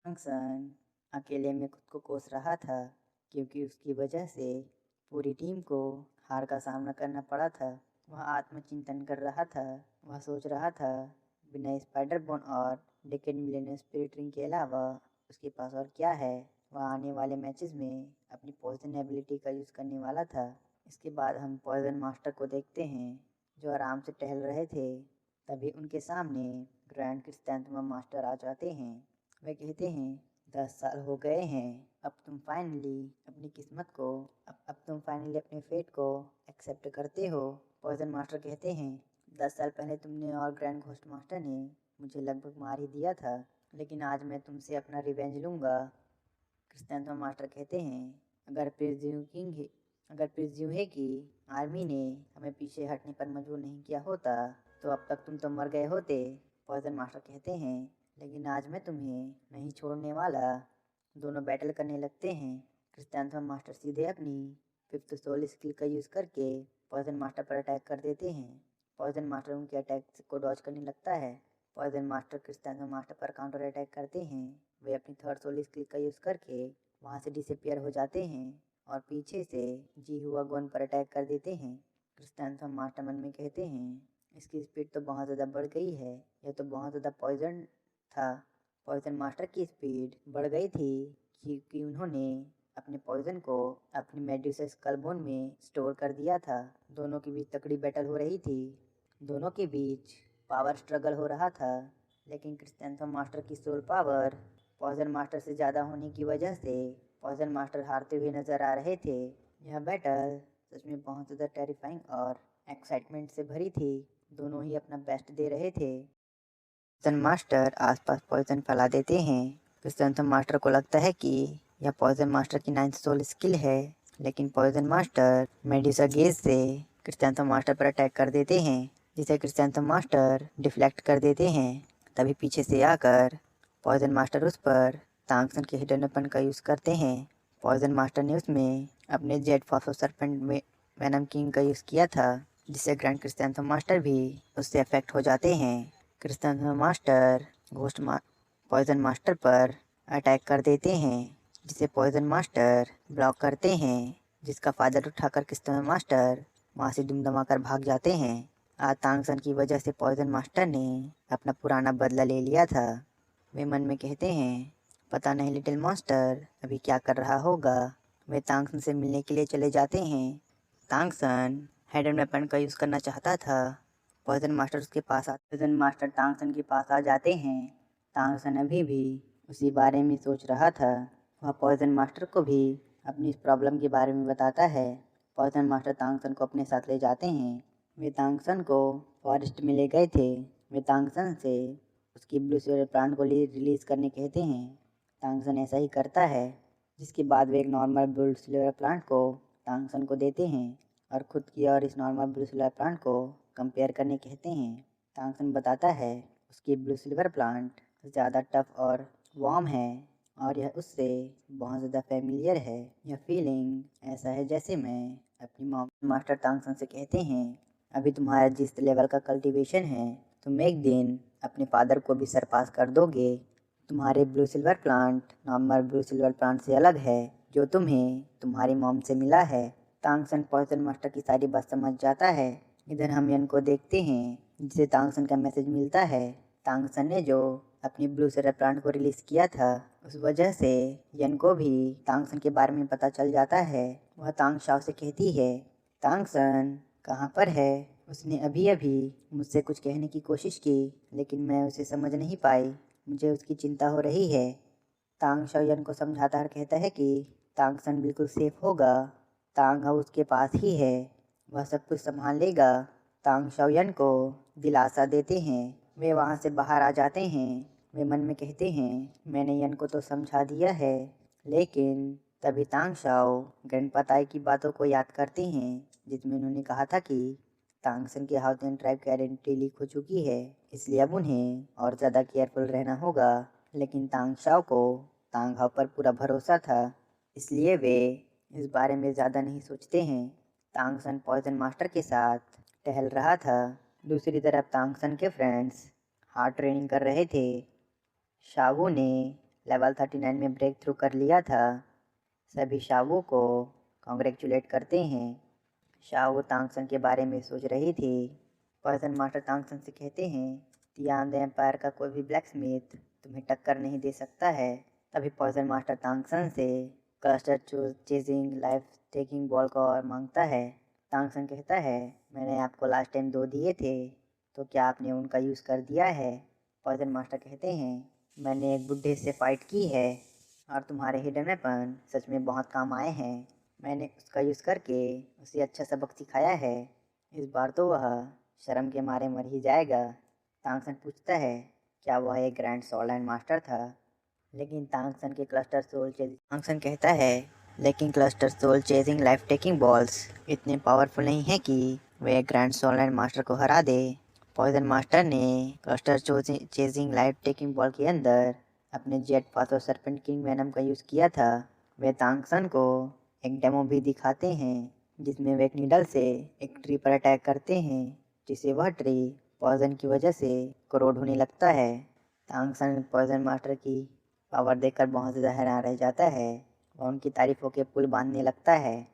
Function अकेले में खुद को कोस रहा था क्योंकि उसकी वजह से पूरी टीम को हार का सामना करना पड़ा था। वह आत्मचिंतन कर रहा था। वह सोच रहा था बिना स्पाइडर बोन और डेकेड मिलियन स्पिरिट रिंग के अलावा उसके पास और क्या है। वह आने वाले मैचेस में अपनी पॉइजन एबिलिटी का यूज़ करने वाला था। इसके बाद हम पॉइजन मास्टर को देखते हैं जो आराम से टहल रहे थे। तभी उनके सामने ग्रैंड क्रिस्टेंथम मास्टर आ जाते हैं। वे कहते हैं 10 साल हो गए हैं, अब तुम फाइनली अपनी किस्मत को अब तुम फाइनली अपने फेट को एक्सेप्ट करते हो। पॉइजन मास्टर कहते हैं 10 साल पहले तुमने और ग्रैंड घोस्ट मास्टर ने मुझे लगभग मार ही दिया था, लेकिन आज मैं तुमसे अपना रिवेंज लूँगा। क्रिस्टेंथो मास्टर कहते हैं अगर प्रिज्यूम है कि आर्मी ने हमें पीछे हटने पर मजबूर नहीं किया होता तो अब तक तुम तो मर गए होते। पॉइजन मास्टर कहते हैं लेकिन आज मैं तुम्हें नहीं छोड़ने वाला। दोनों बैटल करने लगते हैं। क्रिस्टेंथो मास्टर सीधे अपनी फिफ्थ सोल स्किल का यूज़ करके पॉइजन मास्टर पर अटैक कर देते हैं। पॉइजन मास्टर उनके अटैक को डॉज करने लगता है। पॉइजन मास्टर क्रिस्टेंथो मास्टर पर काउंटर अटैक करते हैं। वे अपनी थर्ड सोल स्किल का यूज़ करके वहाँ से डिसअपियर हो जाते हैं और पीछे से जी हुआ गोन पर अटैक कर देते हैं। क्रिस्टेंथो मास्टर मन में कहते हैं इसकी स्पीड तो बहुत ज़्यादा बढ़ गई है, यह तो बहुत ज़्यादा पॉइजन था। पॉइजन मास्टर की स्पीड बढ़ गई थी क्योंकि उन्होंने अपने पॉइजन को अपनी मेड्यूसा स्कल बोन में स्टोर कर दिया था। दोनों के बीच तकड़ी बैटल हो रही थी। दोनों के बीच पावर स्ट्रगल हो रहा था, लेकिन क्रिस्टेंथो मास्टर की सोल पावर पॉइजन मास्टर से ज़्यादा होने की वजह से पॉइजन मास्टर हारते हुए नजर आ रहे थे। यह बैटल सच में बहुत ज़्यादा टेरिफाइंग और एक्साइटमेंट से भरी थी। दोनों ही अपना बेस्ट दे रहे थे। पॉइजन मास्टर आसपास पॉइजन फैला देते हैं। क्रिस्टेंथो मास्टर को लगता है कि यह पॉइजन मास्टर की 9th सोल स्किल है, लेकिन पॉइजन मास्टर मेडुसा गेज से क्रिस्टेंथो मास्टर पर अटैक कर देते हैं, जिसे क्रिस्टेंथो मास्टर डिफ्लेक्ट कर देते हैं। तभी पीछे से आकर पॉइजन मास्टर उस पर तांगसन के हिडन वेपन का यूज़ करते हैं। पॉइजन मास्टर ने उसमें अपने जेट फॉस्फो सर्पेंट में वेनम किंग का यूज़ किया था, जिससे ग्रैंड क्रिस्टेंथो मास्टर भी उससे अफेक्ट हो जाते हैं। क्रिस्टेंथो मास्टर पॉइजन मास्टर पर अटैक कर देते हैं, जिसे पॉइजन मास्टर ब्लॉक करते हैं, जिसका फ़ायदा उठाकर क्रिस्टेंथो मास्टर वहाँ से दुम दमाकर भाग जाते हैं। आज तांगसन की वजह से पॉइजन मास्टर ने अपना पुराना बदला ले लिया था। वे मन में कहते हैं पता नहीं लिटिल मास्टर अभी क्या कर रहा होगा। वे तांगसन से मिलने के लिए चले जाते हैं। तांगसन हिडन वेपन का यूज़ करना चाहता था। पॉइजन मास्टर तांगसन के पास आ जाते हैं। तांगसन अभी भी उसी बारे में सोच रहा था। वह पॉइजन मास्टर को भी अपनी इस प्रॉब्लम के बारे में बताता है। पॉइजन मास्टर तांगसन को अपने साथ ले जाते हैं। वे तांगसन को फॉरेस्ट में ले गए थे। वे तांगसन से उसकी ब्लू स्लेयर प्लांट को रिलीज़ करने कहते हैं। तांगसन ऐसा ही करता है, जिसके बाद वे एक नॉर्मल ब्लू स्लेयर प्लांट को तांगसन को देते हैं और खुद की और इस नॉर्मल ब्लू सिल्वर प्लांट को कंपेयर करने कहते हैं। तांगसन बताता है उसकी ब्लू सिल्वर प्लांट ज़्यादा टफ और वार्म है और यह उससे बहुत ज़्यादा फेमिलियर है। यह फीलिंग ऐसा है जैसे मैं अपनी मॉम। मास्टर तांगसन से कहते हैं अभी तुम्हारा जिस लेवल का कल्टीवेशन है तुम एक दिन अपने फादर को भी सरपास कर दोगे। तुम्हारे blue silver plant normal blue silver plant से अलग है जो तुम्हें तुम्हारी मॉम से मिला है। तांगसन पॉइजन मास्टर की सारी बात समझ जाता है। इधर हम यन को देखते हैं, जिसे तांगसन का मैसेज मिलता है। तांगसन ने जो अपनी ब्लू सिल्वर प्लांट को रिलीज़ किया था, उस वजह से यन को भी तांगसन के बारे में पता चल जाता है। वह तांग शाओ से कहती है तांगसन कहाँ पर है। उसने अभी अभी मुझसे कुछ कहने की कोशिश की, लेकिन मैं उसे समझ नहीं पाई। मुझे उसकी चिंता हो रही है। तांग शाओ यन को समझाता और कहता है कि तांगसन बिल्कुल सेफ होगा। तांग हाउ उसके पास ही है, वह सब कुछ संभाल लेगा। तांग शाओयन को दिलासा देते हैं। वे वहाँ से बाहर आ जाते हैं। वे मन में कहते हैं मैंने यन को तो समझा दिया है, लेकिन तभी तांग शाओ ग्रैंडपा ताई की बातों को याद करते हैं, जिसमें उन्होंने कहा था कि तांगसन की हाउतेन ट्राइब की आइडेंटिटी लीक हो चुकी है, इसलिए अब उन्हें और ज़्यादा केयरफुल रहना होगा। लेकिन तांग शाओ को तांग हाउ पर पूरा भरोसा था, इसलिए वे इस बारे में ज़्यादा नहीं सोचते हैं। तांगसन पॉइजन मास्टर के साथ टहल रहा था। दूसरी तरफ तांगसन के फ्रेंड्स हार्ड ट्रेनिंग कर रहे थे। शावू ने लेवल 39 में ब्रेक थ्रू कर लिया था। सभी शावो को कॉन्ग्रेचुलेट करते हैं। शावो तांगसन के बारे में सोच रही थी। पॉइजन मास्टर तांगसन से कहते हैं, तियान द एम्पायर का कोई भी ब्लैकस्मिथ तुम्हें टक्कर नहीं दे सकता है। तभी पॉइजन मास्टर तांगसन से cluster chasing life taking ball को और मांगता है। तांगसन कहता है, मैंने आपको लास्ट टाइम 2 दिए थे, तो क्या आपने उनका यूज़ कर दिया है? पॉइजन मास्टर कहते हैं, मैंने एक बुड्ढे से फाइट की है और तुम्हारे हिडन वेपन सच में बहुत काम आए हैं। मैंने उसका यूज़ करके उसे अच्छा सबक सिखाया है। इस बार तो वह शर्म के मारे मर ही जाएगा। तांगसन पूछता है, क्या वह एक ग्रैंड सोल मास्टर था? लेकिन तांगसन के क्लस्टर सोल तांगसन कहता है, लेकिन cluster soul chasing life taking balls इतने पावरफुल नहीं है कि वे एक ग्रैंड सोल मास्टर को हरा दे। पॉइजन मास्टर ने cluster chasing life taking ball के अंदर अपने जेट पास और सर्पेंट किंग वेनम का यूज़ किया था। वे तांगसन को एक डेमो भी दिखाते हैं जिसमें वे एक नीडल से एक ट्री पर अटैक करते हैं, जिसे वह ट्री पॉइजन की वजह से करोड होने लगता है। तांगसन पॉइजन मास्टर की पावर देखकर बहुत ज़्यादा हैरान रह जाता है। वह उनकी तारीफों के पुल बांधने लगता है।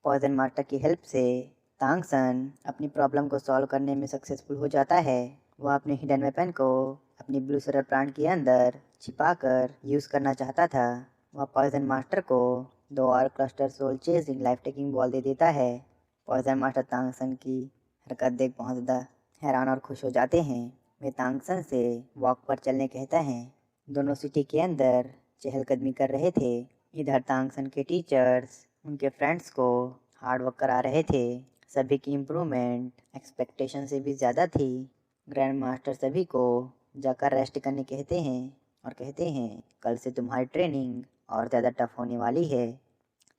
पॉइजन मास्टर की हेल्प से तांगसन अपनी प्रॉब्लम को सॉल्व करने में सक्सेसफुल हो जाता है। वह अपने हिडन वेपन को अपनी ब्लू सरल प्लांट के अंदर छिपाकर यूज़ करना चाहता था। वह पॉइजन मास्टर को 2 और cluster soul chasing life taking ball दे देता है। पॉइजन मास्टर तांगसन की हरकत देख बहुत ज़्यादा हैरान और खुश हो जाते हैं। वे तांगसन से वॉक पर चलने कहता है। दोनों सिटी के अंदर चहलकदमी कर रहे थे। इधर तांगसन के टीचर्स उनके फ्रेंड्स को हार्ड वर्क करा रहे थे। सभी की इम्प्रूवमेंट एक्सपेक्टेशन से भी ज़्यादा थी। ग्रैंड मास्टर सभी को जाकर रेस्ट करने कहते हैं और कहते हैं, कल से तुम्हारी ट्रेनिंग और ज़्यादा टफ होने वाली है।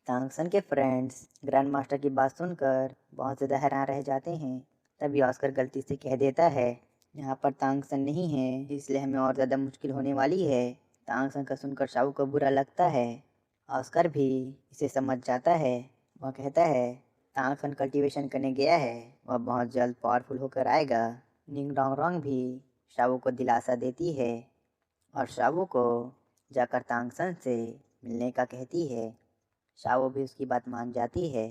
तांगसन के फ्रेंड्स ग्रैंड मास्टर की बात सुनकर बहुत ज़्यादा हैरान रह जाते हैं। तभी ऑस्कर गलती से कह देता है, यहाँ पर तांगसन नहीं है, इसलिए हमें और ज़्यादा मुश्किल होने वाली है। तांगसन का सुनकर शावू को बुरा लगता है। ऑस्कर भी इसे समझ जाता है। वह कहता है, तांगसन कल्टीवेशन करने गया है, वह बहुत जल्द पावरफुल होकर आएगा। निंग डोंग रोंग भी शावू को दिलासा देती है और शावू को जाकर तांगसन से मिलने का कहती है। शावू भी उसकी बात मान जाती है।